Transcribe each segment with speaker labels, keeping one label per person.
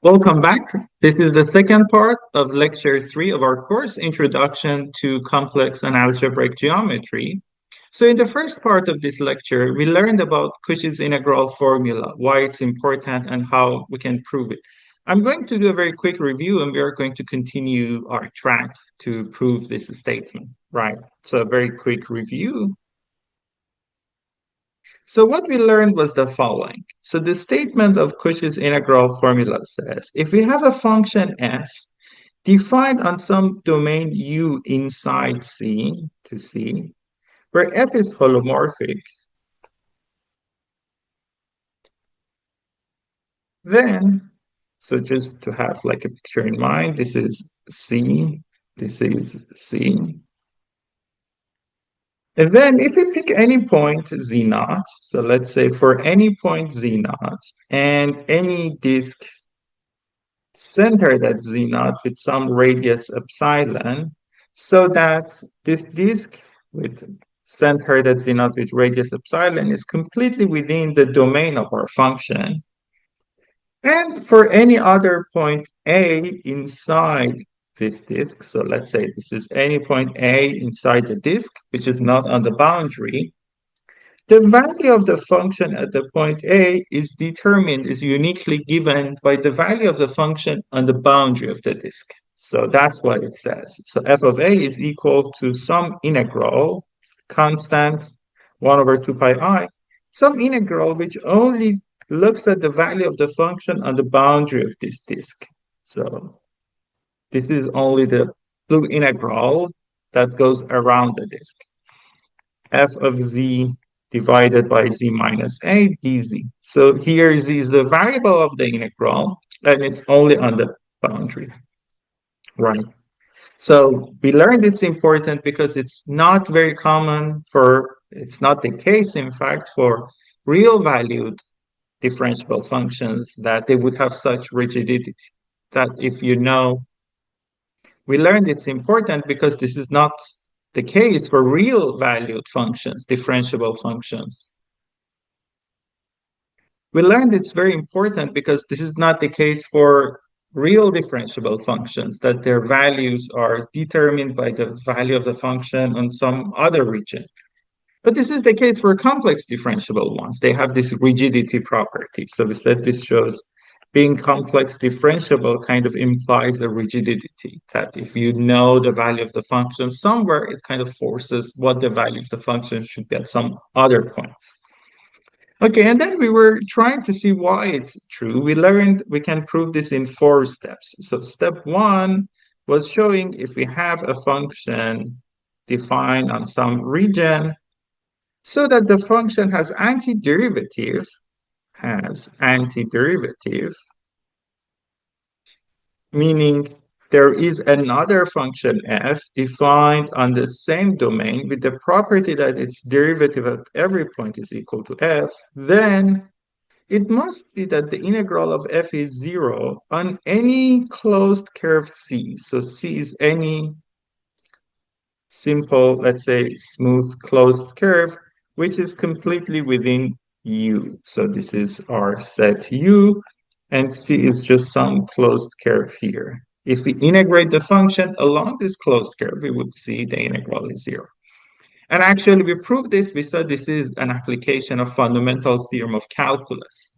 Speaker 1: Welcome back. This is the second part of lecture 3 of our course, Introduction to Complex and Algebraic Geometry. So in the first part of this lecture, we learned about Cauchy's integral formula, why it's important and how we can prove it. I'm going to do a very quick review and we are going to continue our track to prove this statement, right? So a very quick review. So what we learned was the following. So the statement of Cauchy's integral formula says, if we have a function f defined on some domain U inside C to C, where f is holomorphic, then, so just to have like a picture in mind, this is C, this is C. And then if we pick any point Z naught, so let's say for any point Z naught and any disk centered at Z naught with some radius epsilon, so that this disk with centered at Z naught with radius epsilon is completely within the domain of our function. And for any other point A inside this disk, so let's say this is any point A inside the disk, which is not on the boundary, the value of the function at the point A is determined, is uniquely given by the value of the function on the boundary of the disk. So that's what it says. So f of A is equal to some integral, constant 1 over 2 pi I, some integral which only looks at the value of the function on the boundary of this disk. So this is only the blue integral that goes around the disk. F of z divided by z minus a dz. So here z is the variable of the integral, and it's only on the boundary, right? So we learned it's important because it's not very common for, it's not the case, in fact, for real valued differentiable functions that they would have such rigidity. That if you know, we learned it's important because this is not the case for real valued functions, differentiable functions. We learned it's very important because this is not the case for real differentiable functions, that their values are determined by the value of the function on some other region. But this is the case for complex differentiable ones. They have this rigidity property. So we said this shows being complex differentiable kind of implies a rigidity, that if you know the value of the function somewhere, it kind of forces what the value of the function should be at some other points. Okay, and then we were trying to see why it's true. We learned we can prove this in 4 steps. So step 1 was showing if we have a function defined on some region so that the function has antiderivative, meaning there is another function f defined on the same domain with the property that its derivative at every point is equal to f, then it must be that the integral of f is 0 on any closed curve C. So C is any simple, let's say, smooth closed curve, which is completely within U. So this is our set U, and C is just some closed curve here. If we integrate the function along this closed curve, we would see the integral is 0. And actually, we proved this. We said this is an application of fundamental theorem of calculus.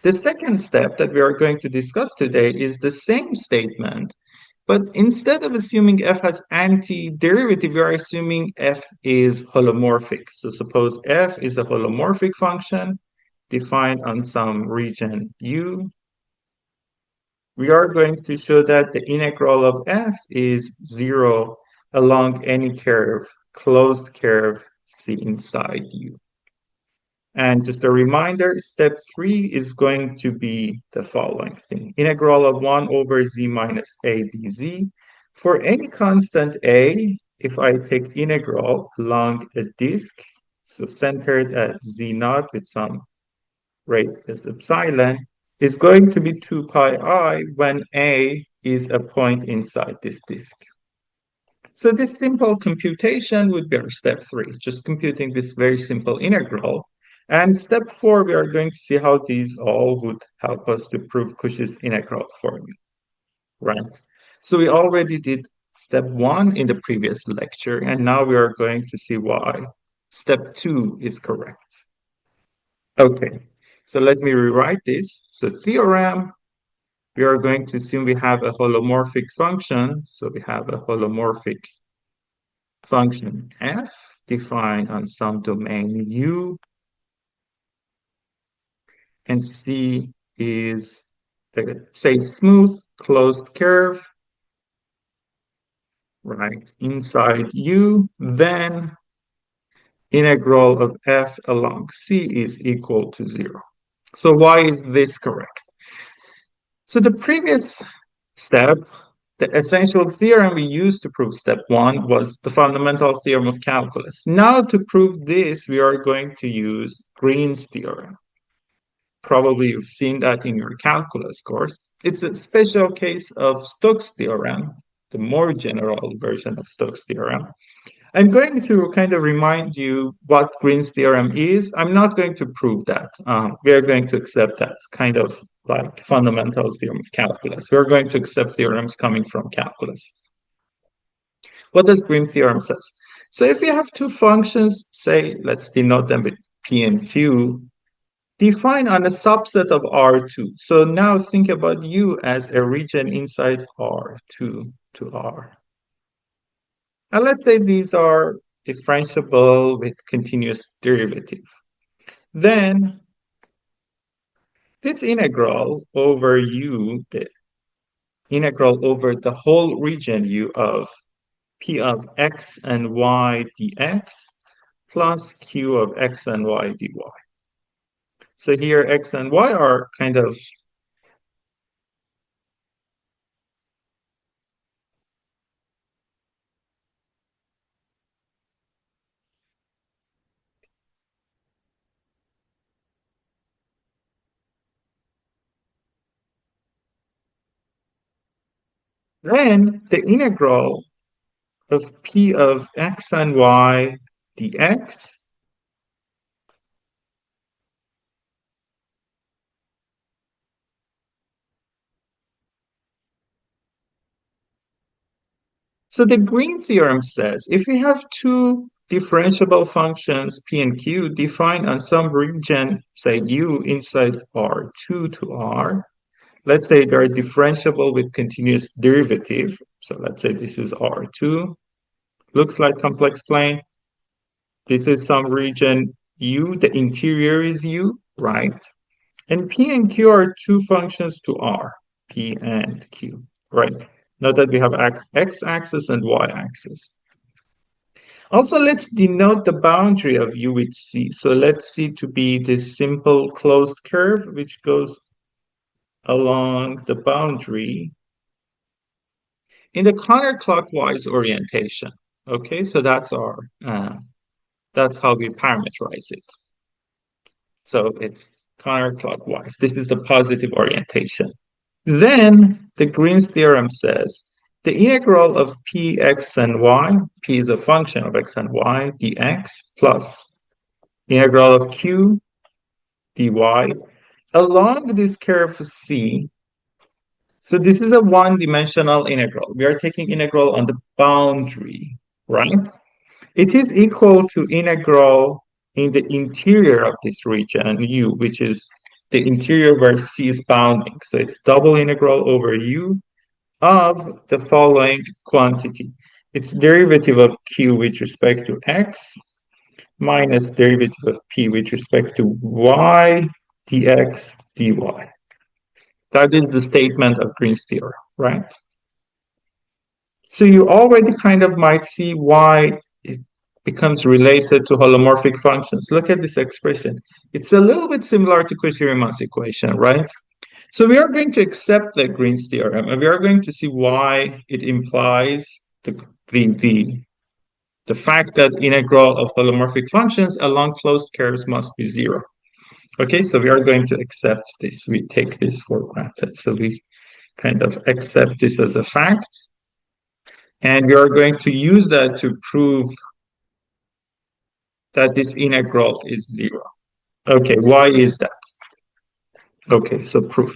Speaker 1: The second step that we are going to discuss today is the same statement, but instead of assuming f has antiderivative, we are assuming f is holomorphic. So suppose f is a holomorphic function defined on some region U. We are going to show that the integral of f is 0 along any curve, closed curve C inside U. And just a reminder, step 3 is going to be the following thing. Integral of 1 over z minus a dz. For any constant a, if I take integral along a disk, so centered at z naught with some radius epsilon, is going to be 2 pi I when a is a point inside this disk. So this simple computation would be our step 3, just computing this very simple integral. And step 4, we are going to see how these all would help us to prove Cauchy's integral formula, right? So we already did step 1 in the previous lecture, and now we are going to see why step 2 is correct. Okay, so let me rewrite this. So theorem, we are going to assume we have a holomorphic function. So we have a holomorphic function f defined on some domain U, and C is, say, smooth closed curve, right, inside U, then integral of f along C is equal to 0. So why is this correct? So the previous step, the essential theorem we used to prove step 1 was the fundamental theorem of calculus. Now to prove this, we are going to use Green's theorem. Probably you've seen that in your calculus course. It's a special case of Stokes' theorem, the more general version of Stokes' theorem. I'm going to kind of remind you what Green's theorem is. I'm not going to prove that. We are going to accept that kind of like fundamental theorem of calculus. We're going to accept theorems coming from calculus. What does Green's theorem says? So if you have two functions, say, let's denote them with P and Q, define on a subset of R2. So now think about U as a region inside R2 to R. And let's say these are differentiable with continuous derivative. Then this integral over U, the integral over the whole region U of P of x and y dx plus Q of x and y dy. So here x and y are kind of then the integral of P of x and y dx So the Green theorem says if we have two differentiable functions P and Q defined on some region, say U inside R2 to R, let's say they're differentiable with continuous derivative. So let's say this is R2, looks like complex plane. This is some region U, the interior is U, right? And P and Q are two functions to R, P and Q, right? Note that we have x-axis and y-axis. Also, let's denote the boundary of U with C. So let's C to be this simple closed curve, which goes along the boundary in the counterclockwise orientation. Okay, so that's how we parameterize it. So it's counterclockwise. This is the positive orientation. Then the Green's theorem says the integral of px and y, p is a function of x and y, dx, plus the integral of q, dy, along this curve C. So this is a one-dimensional integral. We are taking integral on the boundary, right? It is equal to integral in the interior of this region, U, which is the interior where C is bounding. So it's double integral over U of the following quantity. It's derivative of Q with respect to X minus derivative of P with respect to Y dx dy. That is the statement of Green's theorem, right? So you already kind of might see why it becomes related to holomorphic functions. Look at this expression. It's a little bit similar to Cauchy-Riemann's equation, right? So we are going to accept the Green's theorem, and we are going to see why it implies the fact that integral of holomorphic functions along closed curves must be 0. Okay, so we are going to accept this. We take this for granted. So we kind of accept this as a fact. And we are going to use that to prove that this integral is 0. Okay, why is that? Okay, so proof.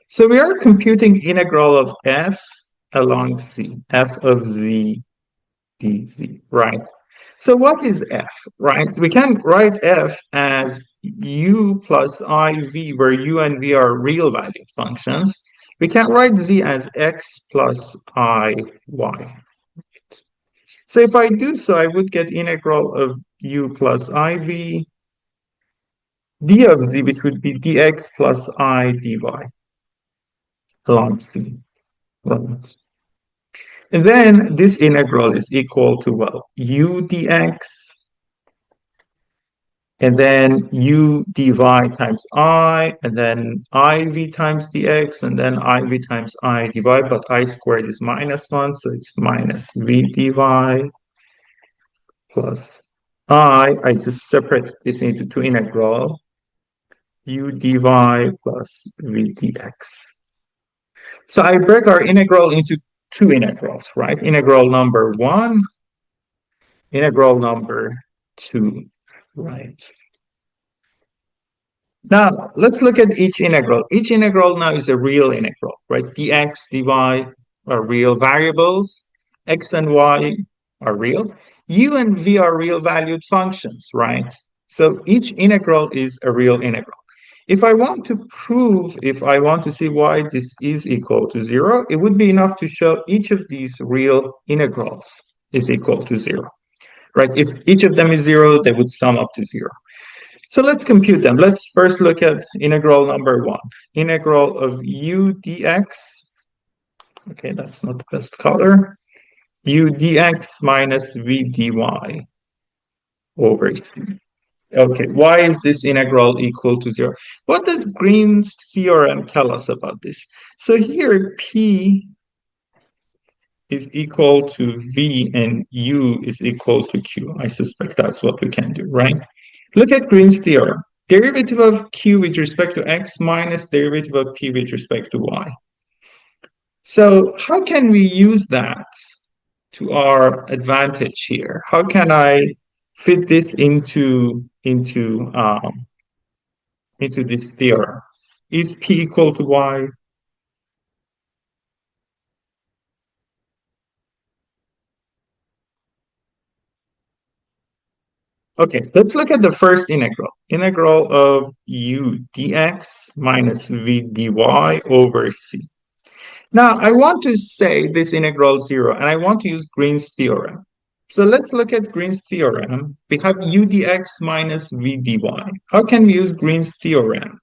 Speaker 1: So we are computing integral of f along c, f of z dz, right? So what is f, right? We can write f as u plus iv, where u and v are real valued functions. We can write z as x plus I, y. So if I do so, I would get integral of u plus iv d of z, which would be dx plus I dy along c. Right. And then this integral is equal to, well, u dx, and then u dy times I, and then iv times dx, and then iv times I dy, but I squared is minus 1, so it's minus v dy plus I just separate this into two integral, u dy plus v dx. So I break our integral into two integrals, right? Integral number one, integral number two, right? Now, let's look at each integral. Each integral now is a real integral, right? dx, dy are real variables. X and y are real. U and v are real valued functions, right? So each integral is a real integral. If I want to prove, if I want to see why this is equal to 0, it would be enough to show each of these real integrals is equal to 0, right? If each of them is 0, they would sum up to 0. So let's compute them. Let's first look at integral number one. Integral of u dx. Okay, that's not the best color. U dx minus v dy over c. Okay, why is this integral equal to 0? What does Green's theorem tell us about this? So here, p is equal to v and u is equal to q. I suspect that's what we can do, right? Look at Green's theorem. Derivative of q with respect to x minus derivative of p with respect to y. So how can we use that to our advantage here? How can I fit this into this theorem? Is p equal to y? Okay, let's look at the first integral. Integral of u dx minus v dy over c. Now, I want to say this integral 0, and I want to use Green's theorem. So let's look at Green's theorem. We have u dx minus v dy. How can we use Green's theorem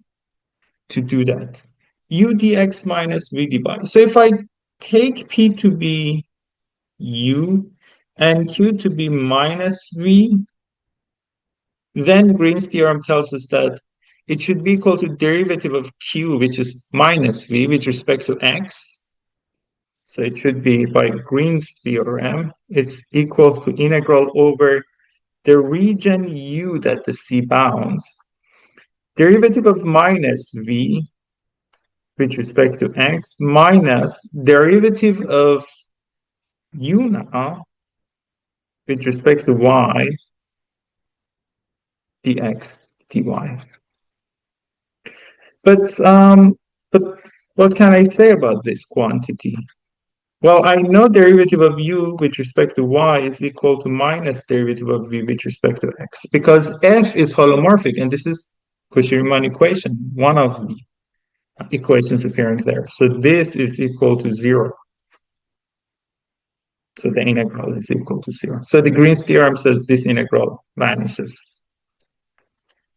Speaker 1: to do that? U dx minus v dy. So if I take p to be u and q to be minus v, then Green's theorem tells us that it should be equal to derivative of q, which is minus v, with respect to x. So it should be, by Green's theorem, it's equal to integral over the region u that the c bounds. Derivative of minus v with respect to x minus derivative of u now with respect to y dx dy. But what can I say about this quantity? Well, I know derivative of u with respect to y is equal to minus derivative of v with respect to x, because f is holomorphic, and this is Cauchy-Riemann equation, one of the equations appearing there. So this is equal to 0. So the integral is equal to 0. So the Green's theorem says this integral vanishes.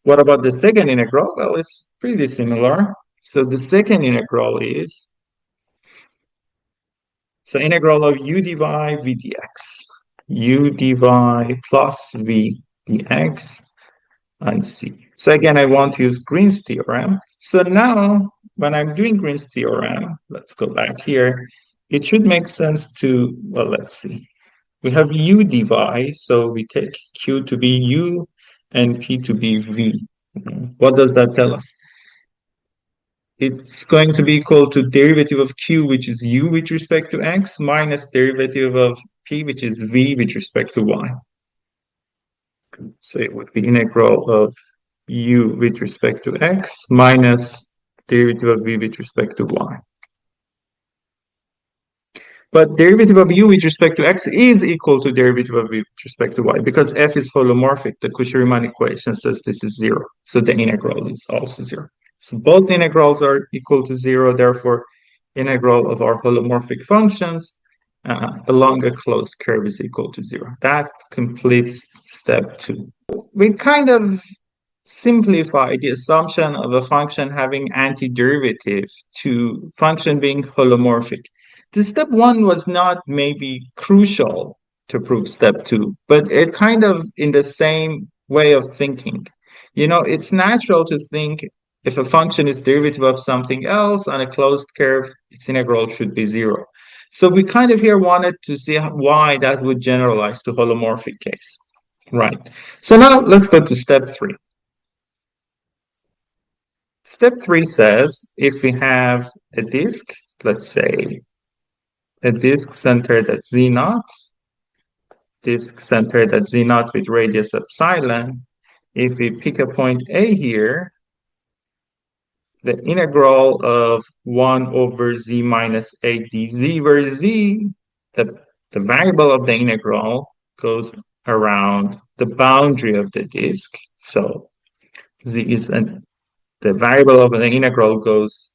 Speaker 1: What about the second integral? Well, it's pretty similar. So the second integral is, so integral of u dy v dx. U dy plus v dx and c. So again, I want to use Green's theorem. So now, when I'm doing Green's theorem, let's go back here. It should make sense to, well, let's see. We have u dy, so we take q to be u and p to be v. What does that tell us? It's going to be equal to derivative of q, which is u with respect to x, minus derivative of p, which is v with respect to y. So it would be integral of u with respect to x minus derivative of v with respect to y. But derivative of u with respect to x is equal to derivative of v with respect to y because f is holomorphic. The Cauchy-Riemann equation says this is zero. So the integral is also zero. So both integrals are equal to zero. Therefore, integral of our holomorphic functions along a closed curve is equal to zero. That completes step 2. We kind of simplify the assumption of a function having antiderivative to function being holomorphic. The step 1 was not maybe crucial to prove step 2, but it kind of in the same way of thinking. It's natural to think if a function is derivative of something else on a closed curve, its integral should be zero. So we kind of here wanted to see why that would generalize to holomorphic case. Right. So now let's go to step 3. Step 3 says if we have a disk, let's say a disk centered at z naught, disk centered at z naught with radius epsilon, if we pick a point A here, the integral of 1 over z minus a dz, where z, the variable of the integral, goes around the boundary of the disk. So z is the variable of the integral goes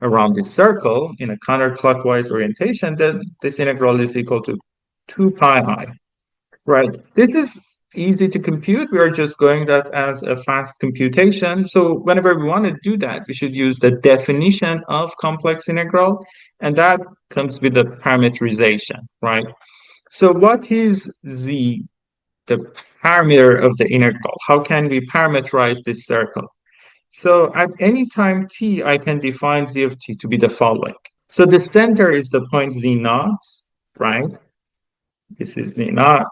Speaker 1: around this circle in a counterclockwise orientation, then this integral is equal to 2 pi I. Right. This is easy to compute. We are just going that as a fast computation. So whenever we want to do that, we should use the definition of complex integral, and that comes with the parameterization, right? So what is the parameter of the integral? How can we parameterize this circle? So at any time t, I can define z of t to be the following. So the center is the point z naught, right? This is z naught.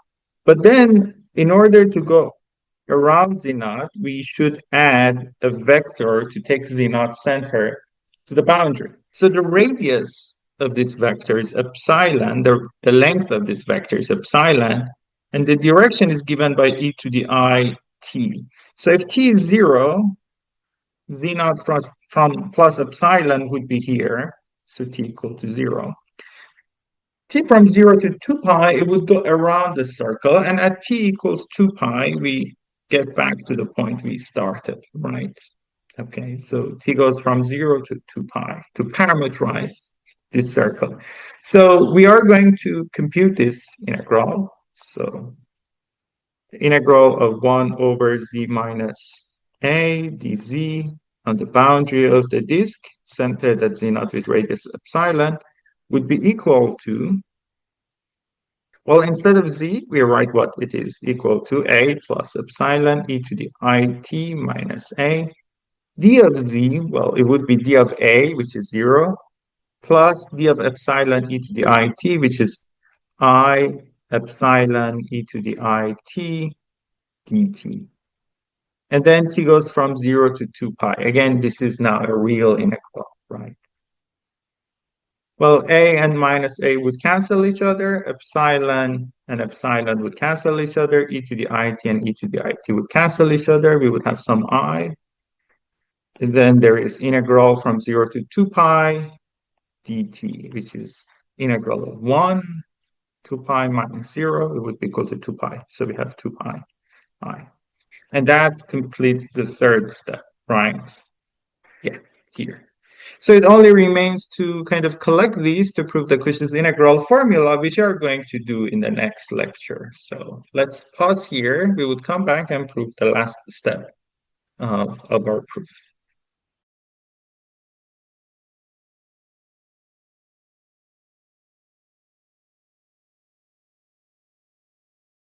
Speaker 1: But then in order to go around z naught, we should add a vector to take z naught center to the boundary. So the radius of this vector is epsilon, the length of this vector is epsilon, and the direction is given by e to the I t. So if t is 0, z naught from plus epsilon would be here, so t equal to 0. T from 0 to 2 pi, it would go around the circle, and at t equals 2 pi, we get back to the point we started, right? Okay, so t goes from 0 to 2 pi to parameterize this circle. So we are going to compute this integral. So the integral of 1 over z minus a dz on the boundary of the disk centered at z naught with radius epsilon would be equal to, well, instead of z, we write what it is, equal to a plus epsilon e to the it minus a. D of z, well, it would be d of a, which is 0, plus d of epsilon e to the it, which is I epsilon e to the it dt. And then t goes from 0 to 2 pi. Again, this is now a real integral, right? Well, a and minus a would cancel each other. Epsilon and epsilon would cancel each other. E to the it and e to the it would cancel each other. We would have some I. And then there is integral from 0 to 2 pi dt, which is integral of 1, 2 pi minus 0. It would be equal to 2 pi. So we have 2 pi I. And that completes the third step, right? Yeah, here. So it only remains to kind of collect these to prove the Cauchy's integral formula, which we are going to do in the next lecture. So let's pause here. We would come back and prove the last step of our proof.